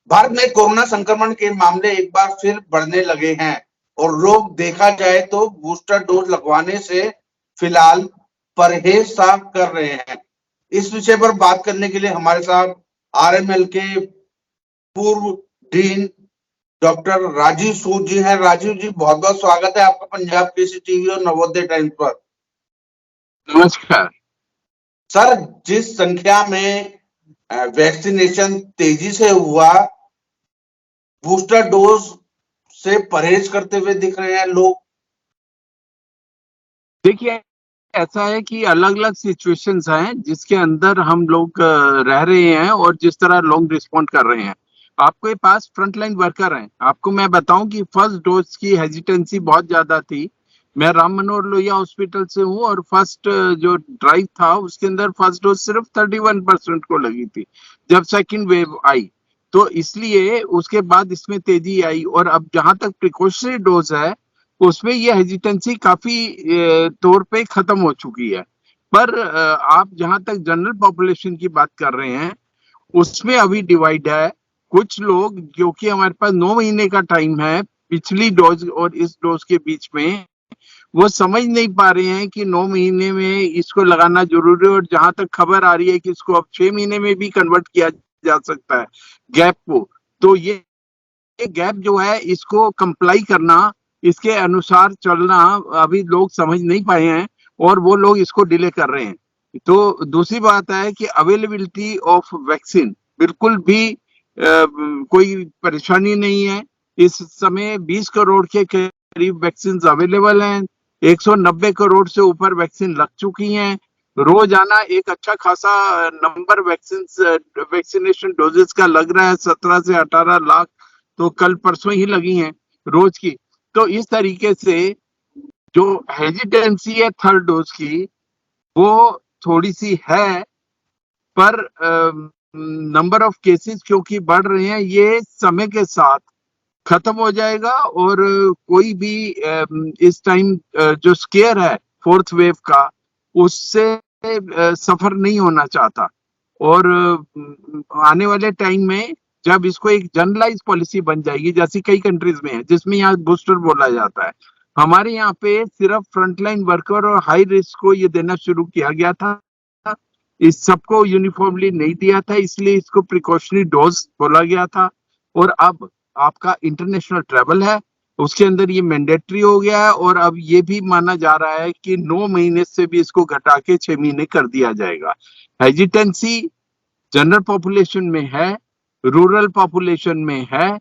भारत में कोरोना संक्रमण के मामले एक बार फिर बढ़ने लगे हैं और लोग देखा जाए तो बूस्टर डोज लगवाने से फिलहाल परहेज सा कर रहे हैं। इस विषय पर बात करने के लिए हमारे साथ आरएमएल के पूर्व डीन डॉक्टर राजीव सूद जी हैं। राजीव जी, बहुत बहुत स्वागत है आपका पंजाब केसरी टीवी और नवोदय टाइम्स पर। नमस्कार सर, जिस संख्या में वैक्सीनेशन तेजी से हुआ, बूस्टर डोज से परहेज करते हुए दिख रहे हैं लोग। देखिए, ऐसा है कि अलग अलग सिचुएशंस हैं जिसके अंदर हम लोग रह रहे हैं और जिस तरह लोग रिस्पॉन्ड कर रहे हैं। आपके पास फ्रंटलाइन वर्कर हैं। आपको मैं बताऊं कि फर्स्ट डोज की हेजिटेंसी बहुत ज्यादा थी। मैं राम मनोहर लोहिया हॉस्पिटल से हूं और फर्स्ट जो ड्राइव था उसके अंदर फर्स्ट डोज सिर्फ 31% को लगी थी जब सेकंड वेव आई। तो इसलिए उसके बाद इसमें तेजी आई और अब जहां तक प्रिकॉशनरी डोज है उसमें ये हेजिटेंसी काफी तौर पे खत्म हो चुकी है। पर आप जहां तक जनरल पॉपुलेशन की बात कर रहे हैं उसमें अभी डिवाइड है। कुछ लोग, क्योंकि हमारे पास 9 महीने का टाइम है पिछली डोज और इस डोज के बीच में, वो समझ नहीं पा रहे हैं कि 9 महीने में इसको लगाना जरूरी है और जहां तक खबर आ रही है कि इसको अब 6 महीने में भी कन्वर्ट किया जा सकता है गैप को। तो ये गैप जो है इसको कंप्लाई करना, इसके अनुसार चलना अभी लोग समझ नहीं पाए हैं और वो लोग इसको डिले कर रहे हैं। तो दूसरी बात है कि अवेलेबिलिटी ऑफ वैक्सीन बिल्कुल भी कोई परेशानी नहीं है। इस समय 20 करोड़ के करीब वैक्सीन अवेलेबल हैं। 190 करोड़ से ऊपर वैक्सीन लग चुकी हैं। रोजाना एक अच्छा खासा नंबर वैक्सीनेशन डोजेस का लग रहा है, 17 से 18 लाख तो कल परसों ही लगी हैं रोज की। तो इस तरीके से जो हेजिटेंसी है थर्ड डोज की वो थोड़ी सी है, पर नंबर ऑफ केसेस क्योंकि बढ़ रहे हैं ये समय के साथ खत्म हो जाएगा और कोई भी इस टाइम जो स्केयर है फोर्थ वेव का उससे सफर नहीं होना चाहता। और आने वाले टाइम में जब इसको एक जनरलाइज पॉलिसी बन जाएगी जैसी कई कंट्रीज में है जिसमें यहाँ बूस्टर बोला जाता है, हमारे यहाँ पे सिर्फ फ्रंटलाइन वर्कर और हाई रिस्क को ये देना शुरू किया गया था। इस सबको यूनिफॉर्मली नहीं दिया था, इसलिए इसको प्रिकॉशनरी डोज बोला गया था। और अब आपका इंटरनेशनल ट्रेवल है उसके अंदर ये मैंडेटरी हो गया है और अब ये भी माना जा रहा है कि 9 महीने से भी इसको घटा के 6 महीने कर दिया जाएगा। हेजिटेंसी जनरल पॉपुलेशन में है, रूरल पॉपुलेशन में है,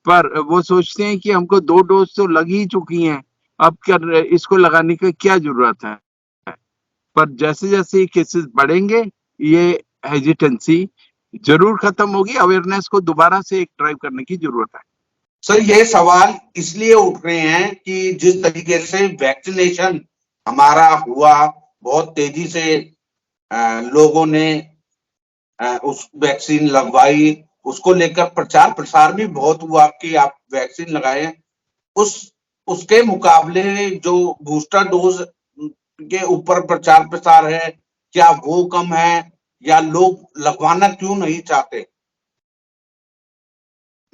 पर वो सोचते हैं कि हमको 2 डोज तो लग ही चुकी हैं, अब कर इसको लगाने की क्या जरूरत है। पर जैसे जैसे केसेस बढ़ेंगे ये हेजिटेंसी जरूर खत्म होगी। अवेयरनेस को दोबारा से एक ड्राइव करने की जरूरत है। सर, ये सवाल इसलिए उठ रहे हैं कि जिस तरीके से वैक्सीनेशन हमारा हुआ, बहुत तेजी से लोगों ने उस वैक्सीन लगवाई, उसको लेकर प्रचार प्रसार भी बहुत हुआ कि आप वैक्सीन लगाएं। उसके मुकाबले जो बूस्टर डोज के ऊपर प्रचार प्रसार है, क्या वो कम है या लोग लगवाना क्यों नहीं चाहते?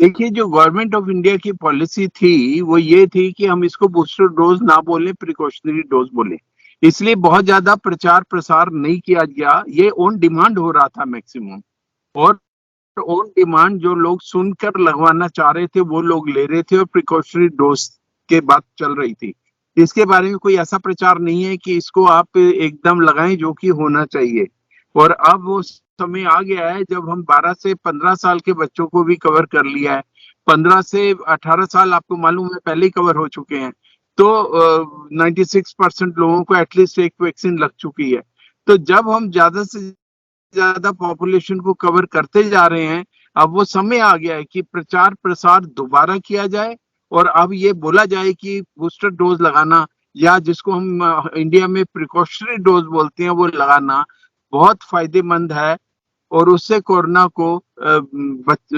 देखिए, जो गवर्नमेंट ऑफ इंडिया की पॉलिसी थी वो ये थी कि हम इसको बूस्टर डोज ना बोले, प्रिकॉशनरी डोज बोले। इसलिए बहुत ज्यादा प्रचार प्रसार नहीं किया गया। ये ऑन डिमांड हो रहा था मैक्सिमम, और ऑन डिमांड जो लोग सुनकर लगवाना चाह रहे थे वो लोग ले रहे थे और प्रिकॉशनरी डोज के बात चल रही थी। इसके बारे में कोई ऐसा प्रचार नहीं है कि इसको आप एकदम लगाएं जो कि होना चाहिए। और अब वो समय आ गया है जब हम 12 से 15 साल के बच्चों को भी कवर कर लिया है। 15 से 18 साल आपको मालूम है पहले ही कवर हो चुके हैं। तो 96% लोगों को एटलीस्ट एक वैक्सीन लग चुकी है। तो जब हम ज्यादा से ज्यादा पॉपुलेशन को कवर करते जा रहे हैं, अब वो समय आ गया है कि प्रचार प्रसार दोबारा किया जाए और अब ये बोला जाए कि बूस्टर डोज लगाना, या जिसको हम इंडिया में प्रिकॉशनरी डोज बोलते हैं, वो लगाना बहुत फायदेमंद है और उससे कोरोना को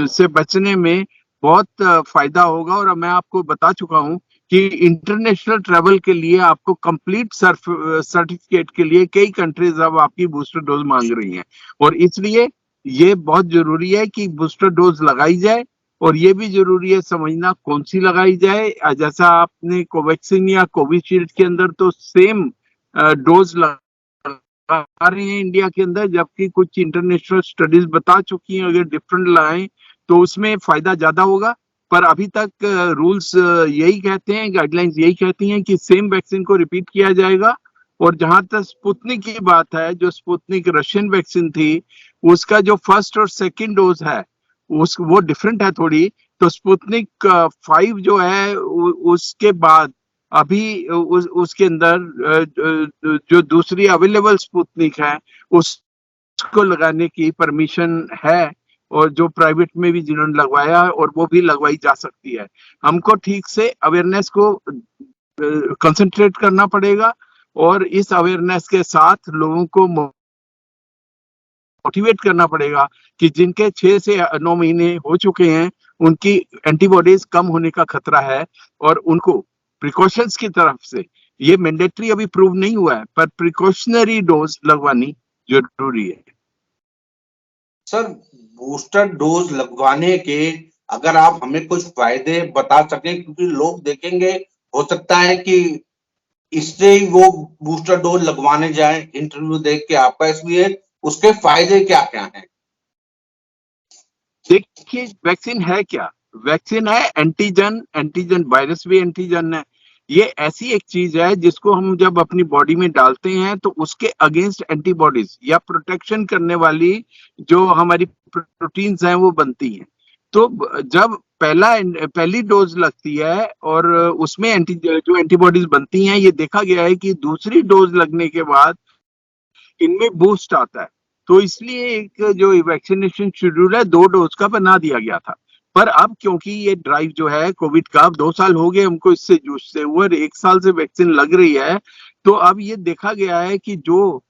से बचने में बहुत फायदा होगा। और मैं आपको बता चुका हूं कि इंटरनेशनल ट्रैवल के लिए आपको कंप्लीट सर्टिफिकेट के लिए कई कंट्रीज अब आपकी बूस्टर डोज मांग रही हैं, और इसलिए ये बहुत जरूरी है कि बूस्टर डोज लगाई जाए और ये भी जरूरी है समझना कौन सी लगाई जाए। जैसा आपने कोवैक्सीन या कोविशील्ड के अंदर तो सेम डोज लगा रहे हैं इंडिया के अंदर, जबकि कुछ इंटरनेशनल स्टडीज बता चुकी हैं अगर डिफरेंट लगाएं तो उसमें फायदा ज्यादा होगा। पर अभी तक रूल्स यही कहते हैं, गाइडलाइंस यही कहती हैं कि सेम वैक्सीन को रिपीट किया जाएगा। और जहां तक स्पुतनिक की बात है, जो स्पुतनिक रशियन वैक्सीन थी, उसका जो फर्स्ट और सेकंड डोज है वो डिफरेंट है थोड़ी। तो स्पुतनिक 5 जो है उसके बाद अभी उसके अंदर जो दूसरी अवेलेबल स्पुतनिक है उसको लगाने की परमिशन है, और जो प्राइवेट में भी जिन्होंने लगवाया है और वो भी लगवाई जा सकती है। हमको ठीक से अवेयरनेस को कंसंट्रेट करना पड़ेगा और इस अवेयरनेस के साथ लोगों को मोटिवेट करना पड़ेगा कि जिनके 6 से 9 महीने हो चुके हैं उनकी एंटीबॉडीज कम होने का खतरा है, और उनको प्रिकॉशंस की तरफ से ये मैंडेटरी अभी प्रूव नहीं हुआ है पर प्रिकॉशनरी डोज लगवानी जरूरी है। सर, बूस्टर डोज लगवाने के अगर आप हमें कुछ फायदे बता सकें, क्योंकि लोग देखेंगे, हो सकता है कि इससे ही वो बूस्टर डोज लगवाने जाए इंटरव्यू देख के आपका, इसलिए उसके फायदे क्या क्या हैं? देखिए वैक्सीन है क्या, वैक्सीन है एंटीजन, एंटीजन वायरस भी एंटीजन है। ये ऐसी एक चीज है जिसको हम जब अपनी बॉडी में डालते हैं तो उसके अगेंस्ट एंटीबॉडीज या प्रोटेक्शन करने वाली जो हमारी प्रोटीन्स हैं वो बनती हैं। तो जब पहली डोज लगती है और उसमें जो एंटीबॉडीज बनती हैं, ये देखा गया है कि दूसरी डोज लगने के बाद इनमें बूस्ट आता है। तो इसलिए एक जो वैक्सीनेशन शेड्यूल है 2 डोज का बना दिया गया था। पर अब क्योंकि ये ड्राइव जो है कोविड का, 2 साल हो गए हमको इससे जूझते हुए, 1 साल से वैक्सीन लग रही है, तो अब ये देखा गया है कि जो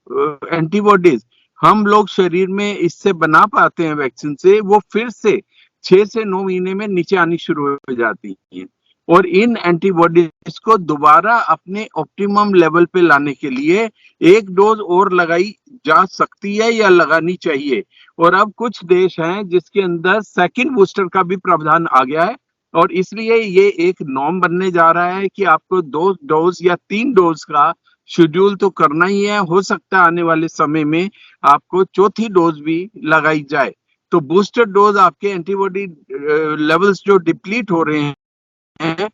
एंटीबॉडीज हम लोग शरीर में इससे बना पाते हैं वैक्सीन से, वो फिर से 6 से 9 महीने में नीचे आनी शुरू हो जाती है। और इन एंटीबॉडीज को दोबारा अपने ऑप्टिमम लेवल पे लाने के लिए 1 डोज और लगाई जा सकती है या लगानी चाहिए। और अब कुछ देश हैं जिसके अंदर सेकंड बूस्टर का भी प्रावधान आ गया है, और इसलिए ये एक नॉर्म बनने जा रहा है कि आपको 2 डोज या 3 डोज का शेड्यूल तो करना ही है। हो सकता है आने वाले समय में आपको चौथी डोज भी लगाई जाए। तो बूस्टर डोज आपके एंटीबॉडी लेवल्स जो डिप्लीट हो रहे हैं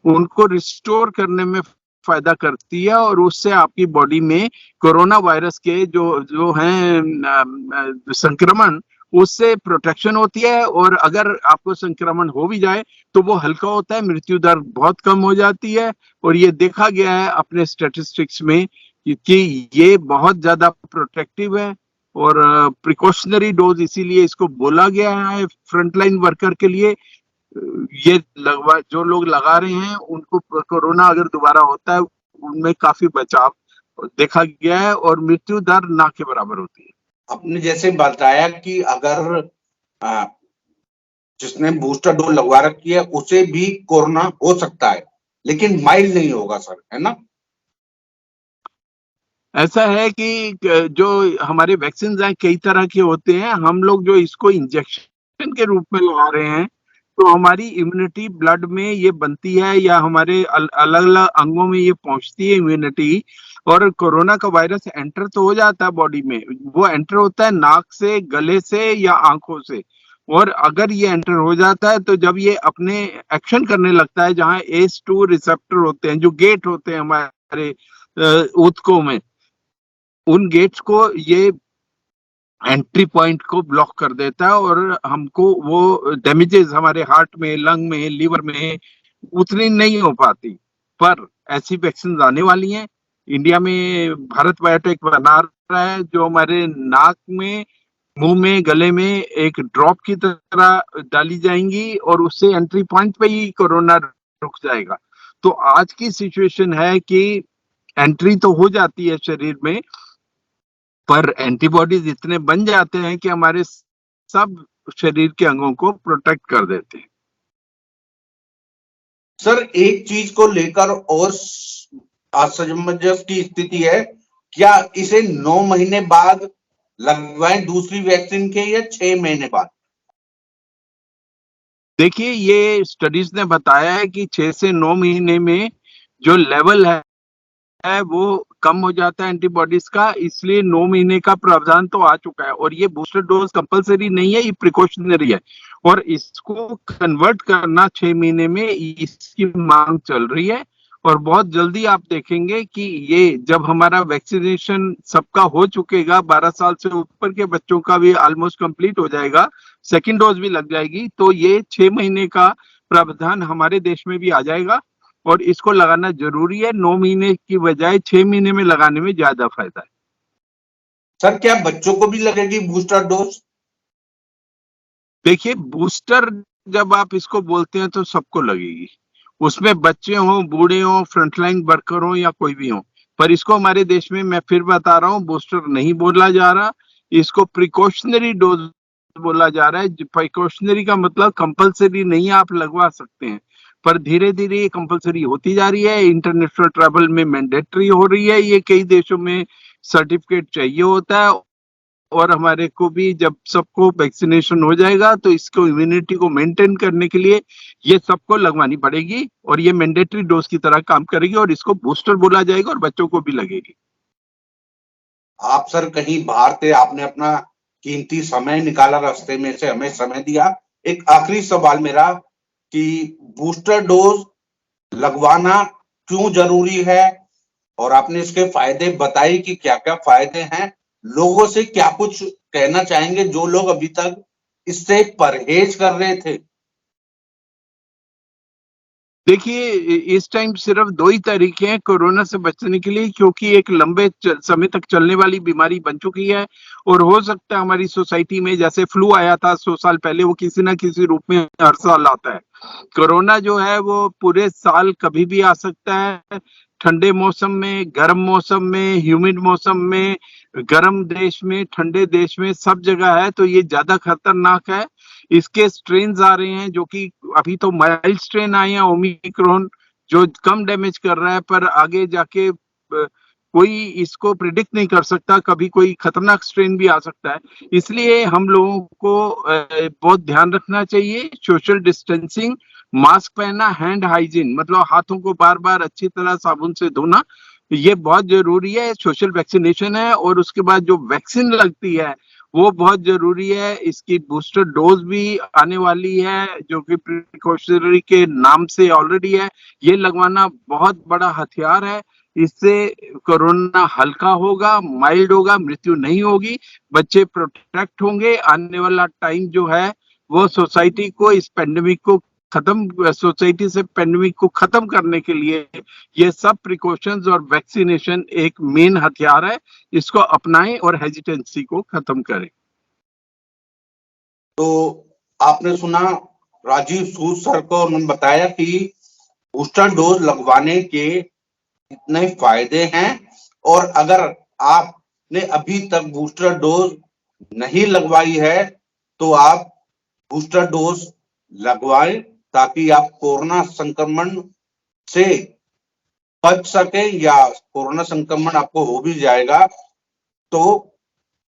उनको रिस्टोर करने में फायदा करती है, और उससे आपकी बॉडी में कोरोना वायरस के जो हैं संक्रमण, उससे प्रोटेक्शन होती है। और अगर आपको संक्रमण हो भी जाए तो वो हल्का होता है, मृत्यु दर बहुत कम हो जाती है। और ये देखा गया है अपने स्टैटिस्टिक्स में कि ये बहुत ज्यादा प्रोटेक्टिव है। और प्रिकॉशनरी डोज इसीलिए इसको बोला गया है फ्रंटलाइन वर्कर के लिए। ये जो लोग लगा रहे हैं उनको कोरोना अगर दोबारा होता है उनमें काफी बचाव देखा गया है और मृत्यु दर ना के बराबर होती है। आपने जैसे बताया कि अगर जिसने बूस्टर डोज लगवा रखी है उसे भी कोरोना हो सकता है, लेकिन माइल्ड नहीं होगा सर, है ना? ऐसा है कि जो हमारे वैक्सीन हैं कई तरह के होते हैं। हम लोग जो इसको इंजेक्शन के रूप में लगा रहे हैं तो हमारी इम्यूनिटी ब्लड में ये बनती है या हमारे अलग अलग अंगों में ये पहुंचती है इम्यूनिटी, और कोरोना का वायरस एंटर तो हो जाता है बॉडी में। वो एंटर होता है नाक से, गले से या आंखों से। और अगर ये एंटर हो जाता है तो जब ये अपने एक्शन करने लगता है, जहां ACE2 रिसेप्टर होते हैं, जो गेट होते हैं हमारे ऊतकों में, उन गेट्स को ये एंट्री पॉइंट को ब्लॉक कर देता है और हमको वो डैमेजेस हमारे हार्ट में, लंग में, लीवर में उतनी नहीं हो पाती। पर ऐसी वैक्सीन आने वाली हैं। इंडिया में भारत बायोटेक बना रहा है जो हमारे नाक में, मुंह में, गले में एक ड्रॉप की तरह डाली जाएंगी और उससे एंट्री पॉइंट पे ही कोरोना रुक जाएगा। तो आज की सिचुएशन है कि एंट्री तो हो जाती है शरीर में, पर एंटीबॉडीज इतने बन जाते हैं कि हमारे सब शरीर के अंगों को प्रोटेक्ट कर देते हैं। सर, एक चीज को लेकर और असमंजस की स्थिति है, क्या इसे 9 महीने बाद लगवाएं दूसरी वैक्सीन के या 6 महीने बाद? देखिए, ये स्टडीज ने बताया है कि 6 से 9 महीने में जो लेवल है वो कम हो जाता है एंटीबॉडीज का, इसलिए 9 महीने का प्रावधान तो आ चुका है और ये बूस्टर डोज कंपलसरी नहीं है, ये प्रिकॉशनरी है और इसको कन्वर्ट करना 6 महीने में इसकी मांग चल रही है और बहुत जल्दी आप देखेंगे कि ये जब हमारा वैक्सीनेशन सबका हो चुकेगा, 12 साल से ऊपर के बच्चों का भी ऑलमोस्ट कंप्लीट हो जाएगा, सेकेंड डोज भी लग जाएगी, तो ये 6 महीने का प्रावधान हमारे देश में भी आ जाएगा और इसको लगाना जरूरी है। 9 महीने की बजाय 6 महीने में लगाने में ज्यादा फायदा है। सर क्या बच्चों को भी लगेगी बूस्टर डोज? देखिए, बूस्टर जब आप इसको बोलते हैं तो सबको लगेगी, उसमें बच्चे हों, बूढ़े हों, फ्रंटलाइन वर्कर हों या कोई भी हो, पर इसको हमारे देश में मैं फिर बता रहा हूँ बूस्टर नहीं बोला जा रहा, इसको प्रिकॉशनरी डोज बोला जा रहा है। प्रिकॉशनरी का मतलब कंपलसरी नहीं, आप लगवा सकते हैं, पर धीरे धीरे ये कंपलसरी होती जा रही है। इंटरनेशनल ट्रैवल में मैंडेटरी हो रही है, ये कई देशों में सर्टिफिकेट चाहिए होता है और हमारे को भी जब सबको वैक्सीनेशन हो जाएगा तो इसको इम्यूनिटी को मेंटेन करने के लिए ये सबको लगवानी पड़ेगी और ये मैंडेटरी डोज की तरह काम करेगी और इसको बूस्टर बोला जाएगा और बच्चों को भी लगेगी। आप सर कहीं बाहर थे, आपने अपना कीमती समय निकाला, रास्ते में से हमें समय दिया। एक आखिरी सवाल मेरा कि बूस्टर डोज लगवाना क्यों जरूरी है और आपने इसके फायदे बताए कि क्या क्या फायदे हैं, लोगों से क्या कुछ कहना चाहेंगे जो लोग अभी तक इससे परहेज कर रहे थे? देखिए, इस टाइम सिर्फ 2 ही तरीके हैं कोरोना से बचने के लिए, क्योंकि एक लंबे समय तक चलने वाली बीमारी बन चुकी है और हो सकता है हमारी सोसाइटी में जैसे फ्लू आया था 100 साल पहले, वो किसी ना किसी रूप में हर साल आता है। कोरोना जो है वो पूरे साल कभी भी आ सकता है, ठंडे मौसम में, गर्म मौसम में, ह्यूमिड मौसम में, गर्म देश में, ठंडे देश में, सब जगह है, तो ये ज्यादा खतरनाक है। इसके स्ट्रेन आ रहे हैं जो कि अभी तो माइल्ड स्ट्रेन आए हैं ओमिक्रॉन, जो कम डैमेज कर रहा है, पर आगे जाके कोई इसको प्रिडिक्ट नहीं कर सकता, कभी कोई खतरनाक स्ट्रेन भी आ सकता है। इसलिए हम लोगों को बहुत ध्यान रखना चाहिए, सोशल डिस्टेंसिंग, मास्क पहनना, हैंड हाइजीन मतलब हाथों को बार बार अच्छी तरह साबुन से धोना, ये बहुत जरूरी है। सोशल वैक्सीनेशन है और उसके बाद जो वैक्सीन लगती है वो बहुत जरूरी है। इसकी बूस्टर डोज भी आने वाली है जो कि प्रिकॉशनरी के नाम से ऑलरेडी है, ये लगवाना बहुत बड़ा हथियार है। इससे कोरोना हल्का होगा, माइल्ड होगा, मृत्यु नहीं होगी, बच्चे प्रोटेक्ट होंगे। आने वाला टाइम जो है वो सोसाइटी को इस पेंडेमिक को सोसाइटी से पेंडेमिक को खत्म करने के लिए ये सब प्रिकॉशंस और वैक्सीनेशन एक मेन हथियार है, इसको अपनाएं और हेजिटेंसी को खत्म करें। तो आपने सुना राजीव सूद सर को, उन्होंने बताया कि बूस्टर डोज लगवाने के इतने फायदे हैं और अगर आपने अभी तक बूस्टर डोज नहीं लगवाई है तो आप बूस्टर डोज लगवाएं ताकि आप कोरोना संक्रमण से बच सके, या कोरोना संक्रमण आपको हो भी जाएगा तो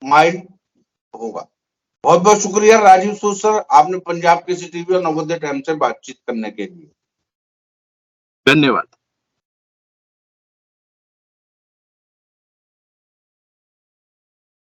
माइल्ड होगा। बहुत बहुत शुक्रिया राजीव सूद सर, आपने पंजाब केसरी टीवी और नवोदय टाइम्स से बातचीत करने के लिए। धन्यवाद।